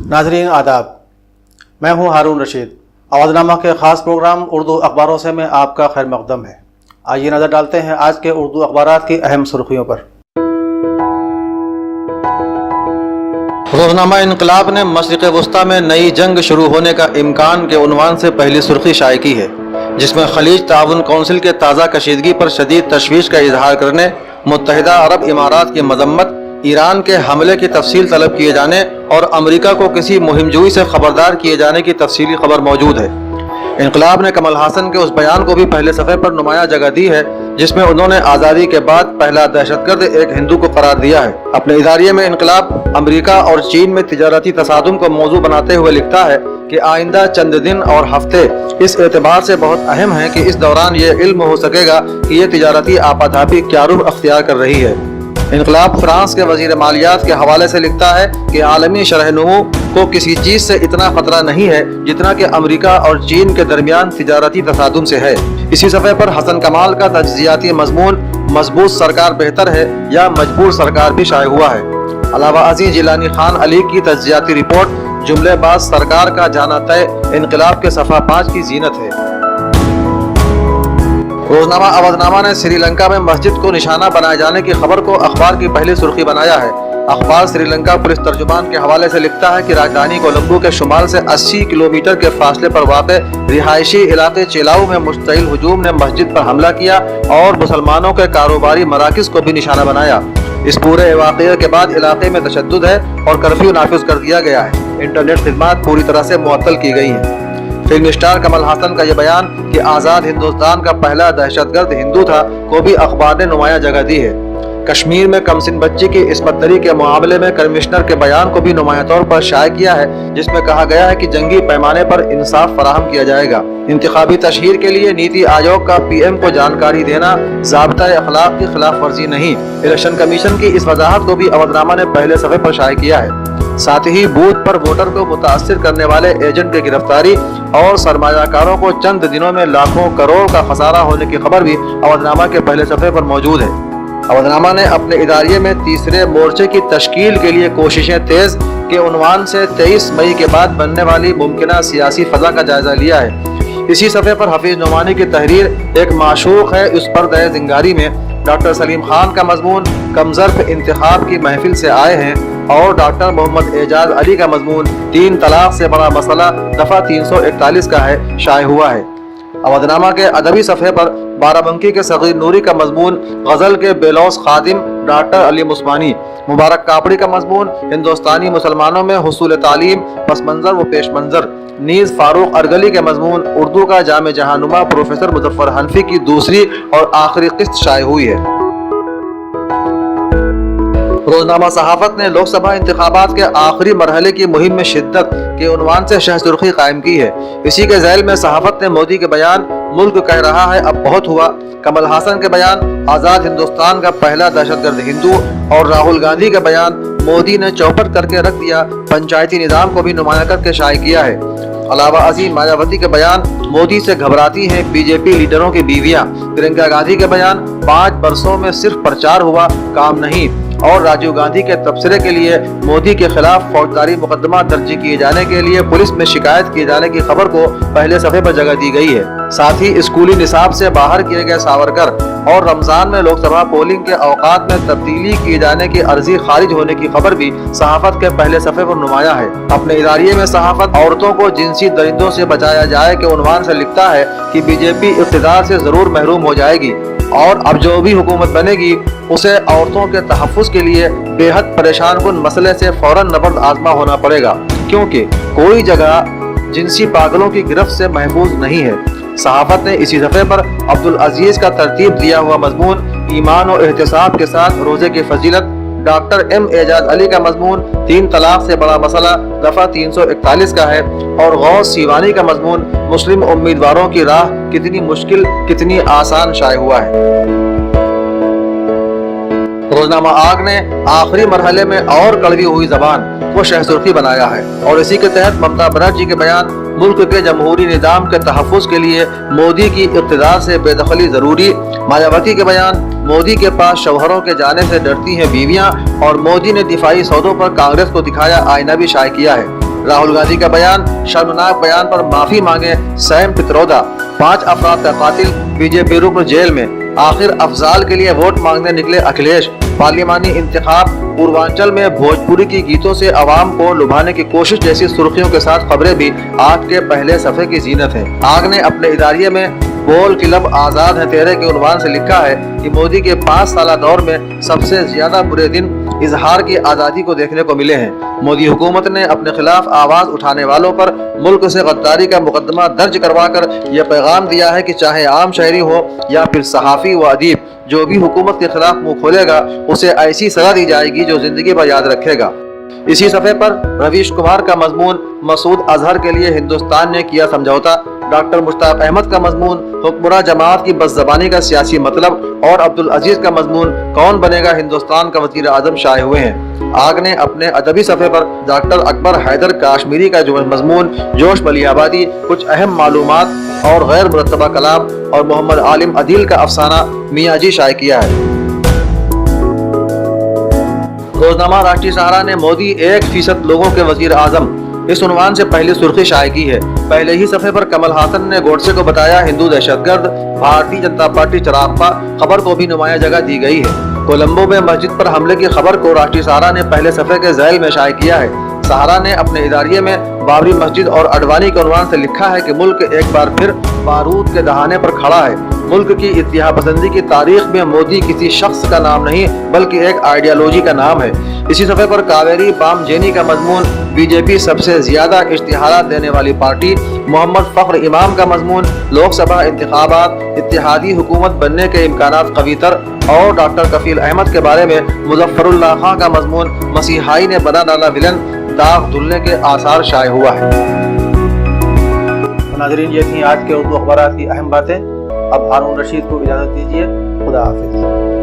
नाज़रीन आदाब, मैं हूं हारून रशीद। आवाज़नामा के ख़ास प्रोग्राम उर्दू अखबारों से में आपका खैर मक़दम है। आइए नज़र डालते हैं आज के उर्दू अखबारात की अहम सुर्खियों पर। रोज़नामा इनकलाब ने मशरिक़ वस्ता में नई जंग शुरू होने का इम्कान के उन्वान से पहली सुर्खी शाये की है, जिसमें खलीज ताउन कौंसिल के ताज़ा कशीदगी पर शदीद तशवीश का इजहार करने, मुत्तहिदा अरब इमारात की मजम्मत, ईरान के हमले की तफसील तलब किए जाने और अमरीका को किसी मुहिमजोई से खबरदार किए जाने की तफसीली खबर मौजूद है। इनकलाब ने कमल हासन के उस बयान को भी पहले सफ़े पर नुमाया जगह दी है जिसमें उन्होंने आज़ादी के बाद पहला दहशतगर्द एक हिंदू को करार दिया है। अपने इदारिये में इनकलाब अमरीका और चीन में तिजारती तसादुम को मौजू बनाते हुए लिखता है कि आइंदा चंद दिन और हफ्ते इस एतबार से बहुत अहम हैं कि इस दौरान ये इल्म हो सकेगा कि ये तिजारती आपाधापी क्या रुख अख्तियार कर रही है। इनकलाब फ्रांस के वजीर मालियात के हवाले से लिखता है कि आलमी शरह-ए-नमू को किसी चीज़ से इतना खतरा नहीं है जितना कि अमरीका और चीन के दरमियान तिजारती तसादुम से है। इसी सफ़े पर हसन कमाल का तज्ज़ियाती मजमून मजबूत सरकार बेहतर है या मजबूर सरकार भी शाये हुआ है। अलावा अज़ीज़ जिलानी खान अली की तज्ज़ियाती रिपोर्ट जुमलेबाज सरकार का जाना तय इनकलाब के सफ़ा 5 की जीनत है। रोजनामा अवधनामा ने श्रीलंका में मस्जिद को निशाना बनाए जाने की खबर को अखबार की पहली सुर्खी बनाया है। अखबार श्रीलंका पुलिस तर्जुमान के हवाले से लिखता है कि राजधानी कोलंबो के शुमाल से 80 किलोमीटर के फासले पर वाक़े रिहायशी इलाके चेलाऊ में मुश्तइल हुजूम ने मस्जिद पर हमला किया और मुसलमानों के कारोबारी मराकिज़ को भी निशाना बनाया। इस पूरे वाक़े के बाद इलाके में तशद्दुद है और कर्फ्यू नाफिज कर दिया गया है। इंटरनेट खिदमात पूरी तरह से मुअत्तल की गई हैं। फिल्म स्टार कमल हासन का यह बयान कि आज़ाद हिंदुस्तान का पहला दहशतगर्द हिंदू था को भी अखबार ने नुमाया जगह दी है। कश्मीर में कमसिन बच्ची की इस्मत दरी के मामले में कमिश्नर के बयान को भी नुमाया तौर पर शाये किया है, जिसमें कहा गया है कि जंगी पैमाने पर इंसाफ फराहम किया जाएगा। इंतखाबी तशहीर के लिए नीति आयोग का PM को जानकारी देना ज़ाब्ता अखलाक की खिलाफ वर्जी नहीं। इलेक्शन कमीशन की इस वजाहत को भी अवधनामा ने पहले सफ़े पर शाये किया है। साथ ही बूथ पर वोटर को मुतासिर करने वाले एजेंट की गिरफ्तारी और सरमायाकारों को चंद दिनों में लाखों करोड़ का खसारा होने की खबर भी अवधनामा के पहले सफ़े पर मौजूद है। अवधनामा ने अपने इदारिये में तीसरे मोर्चे की तश्कील के लिए कोशिशें तेज के उन्वान से 23 मई के बाद बनने वाली मुमकिना सियासी फजा का जायजा लिया है। इसी सफ़े पर हफीज नुमानी की तहरीर एक माशूक है उस पर दए जिंगारी में डॉक्टर सलीम खान का मजमून कमजर्फ इंतखाब की महफिल से आए हैं और डॉक्टर मोहम्मद एजाज अली का मजमून 3 तलाक से बड़ा मसला दफ़ा 341 का है शाये हुआ है। अवधनामा के अदबी सफ़े पर बाराबंकी के सगीर नूरी का मजमून गज़ल के बेलौस खादिम डॉक्टर अली मुस्मानी, मुबारक कापड़ी का मजमून हिंदुस्तानी मुसलमानों में हुसूल तालीम पस मंज़र व पेश मंज़र, नीज़ फारूक अरगली के मजमून उर्दू का जामे जहानुमा प्रोफेसर मुजफ्फर हनफी की दूसरी और आखिरी किस्त शाये हुई है। रोजनामा सहाफत ने लोकसभा इंतखाबात के आखिरी मरहले की मुहिम में शिद्दत के उन्वान से शह सुर्खी कायम की है। इसी के ज़ैल में सहाफत ने मोदी के बयान मुल्क कह रहा है अब बहुत हुआ, कमल हासन के बयान आज़ाद हिंदुस्तान का पहला दहशतगर्द हिंदू और राहुल गांधी का बयान मोदी ने चौपट करके रख दिया पंचायती निज़ाम को भी नुमाया करके शाये किया है। अलावा अजीम मायावती के बयान मोदी से घबराती हैं BJP लीडरों की बीवियां, प्रियंका गांधी के बयान 5 बरसों में सिर्फ प्रचार हुआ काम नहीं और राजीव गांधी के तबसरे के लिए मोदी के खिलाफ फौजदारी मुकदमा दर्ज किए जाने के लिए पुलिस में शिकायत किए जाने की खबर को पहले सफ़े पर जगह दी गई है। साथ ही स्कूली निसाब से बाहर किए गए सावरकर और रमजान में लोकसभा पोलिंग के औकात में तब्दीली किए जाने की अर्जी खारिज होने की खबर भी सहाफत के पहले सफ़े पर नुमाया है। अपने इदारिये में सहाफत औरतों को जिनसी दरिंदों से बचाया जाए के उन्वान से लिखता है कि BJP इक़्तिदार से जरूर महरूम हो जाएगी और अब जो भी हुकूमत बनेगी उसे औरतों के तहफ़्फ़ुज़ के लिए बेहद परेशान कुन मसले से फौरन नबर्द आज़मा होना पड़ेगा, क्योंकि कोई जगह जिनसी पागलों की गिरफ्त से महफूज नहीं है। सहाफत ने इसी सफ़े पर अब्दुल अजीज़ का तरतीब दिया हुआ मजमून ईमान और एहतिसाब के साथ रोज़े की फजीलत, डॉक्टर M एजाज अली का मजमून 3 तलाक से बड़ा मसला दफ़ा 341 का है और गौस सीवानी का मजमून मुस्लिम उम्मीदवारों की राह कितनी मुश्किल कितनी आसान शाये हुआ है। रोजनामा आग ने आखिरी मरहले में और कड़वी हुई जबान को शह सुर्खी बनाया है और इसी के तहत ममता बनर्जी के बयान मुल्क के जमहूरी निज़ाम के तहफ़्फ़ुज़ के लिए मोदी की इक़्तिदार से बेदखली ज़रूरी, मायावती के बयान मोदी के पास शौहरों के जाने से डरती हैं बीवियां और मोदी ने दिफाई सौदों पर कांग्रेस को दिखाया आईना भी शाये किया है। राहुल गांधी का बयान, शर्मनाक बयान पर माफी मांगे सैम पित्रोदा। 5 अफराद का कातिल, बीजेपी रुकन जेल में। आखिर अफजाल के लिए वोट मांगने निकले अखिलेश। पार्लिमानी इंतखाब, पूर्वांचल में भोजपुरी की गीतों से आवाम को लुभाने की कोशिश जैसी सुर्खियों के साथ खबरें भी आज के पहले सफे की जीनत है। आग ने अपने इदारिये में बोल की लब आजाद है तेरे के उन्वान से लिखा है कि मोदी के 5 साल दौर में सबसे ज्यादा बुरे दिन इजहार की आज़ादी को देखने को मिले हैं। मोदी हुकूमत ने अपने खिलाफ आवाज उठाने वालों पर मुल्क से गद्दारी का मुकदमा दर्ज करवाकर यह पैगाम दिया है कि चाहे आम शहरी हो या फिर सहाफ़ी व अदीब, जो भी हुकूमत के खिलाफ मुंह खोलेगा उसे ऐसी सजा दी जाएगी जो जिंदगी भर याद रखेगा। इसी सफ़े पर रवीश कुमार का मजमून, मसूद अजहर के लिए हिंदुस्तान ने किया समझौता। डॉक्टर मुश्ताक अहमद का मजमून, हुक्मरान जमात की बदज़बानी का सियासी मतलब, और अब्दुल अजीज का मजमून, कौन बनेगा हिंदुस्तान का वज़ीर आज़म, शाये हुए हैं। आग ने अपने अदबी सफ़े पर डॉक्टर अकबर हैदर काश्मीरी का जो मजमून, जोश मलियाबादी, कुछ अहम मालूमात और गैर मुरतबा कलाम, और मोहम्मद आलिम अदील का अफसाना मियाँ जी शाये किया है। रोजनामा राष्ट्रीय सहारा ने मोदी 1% लोगों के वजीर आजम, इस उन्वान से पहली सुर्खी शाये की है। पहले ही सफे पर कमल हासन ने गोडसे को बताया हिंदू दहशतगर्द, भारतीय जनता पार्टी चरागपा, खबर को भी नुमाया जगह दी गई है। कोलंबो में मस्जिद पर हमले की खबर को राष्ट्रीय सहारा ने पहले सफे के झैल में शाये किया है। सहारा ने अपने इदारिये में बाबरी मस्जिद और अडवाणी के उन्वान से लिखा है कि मुल्क एक बार फिर बारूद के दहाने पर खड़ा है। मुल्क की इत्तेहाद पसंदी की तारीख में मोदी किसी शख्स का नाम नहीं बल्कि एक आइडियालॉजी का नाम है। इसी सफ़े पर कावेरी बामजेनी का मजमून, बीजेपी सबसे ज्यादा इश्तिहारात देने वाली पार्टी, मोहम्मद फख्र इमाम का मजमून, लोकसभा इंतखाबात, इत्तेहादी हुकूमत बनने के इम्कानात कवीतर, और डॉक्टर कफील अहमद के बारे में मुजफ्फरुल्लाह खां का मजमून, मसीहाई ने बना डाला विलन, दाग धुलने के आसार शाये हुआ है। नाज़रीन, ये थी आज के उर्दू अखबारात की अहम बातें। अब हारून रशीद को इजाज़त दीजिए। खुदा हाफिज़।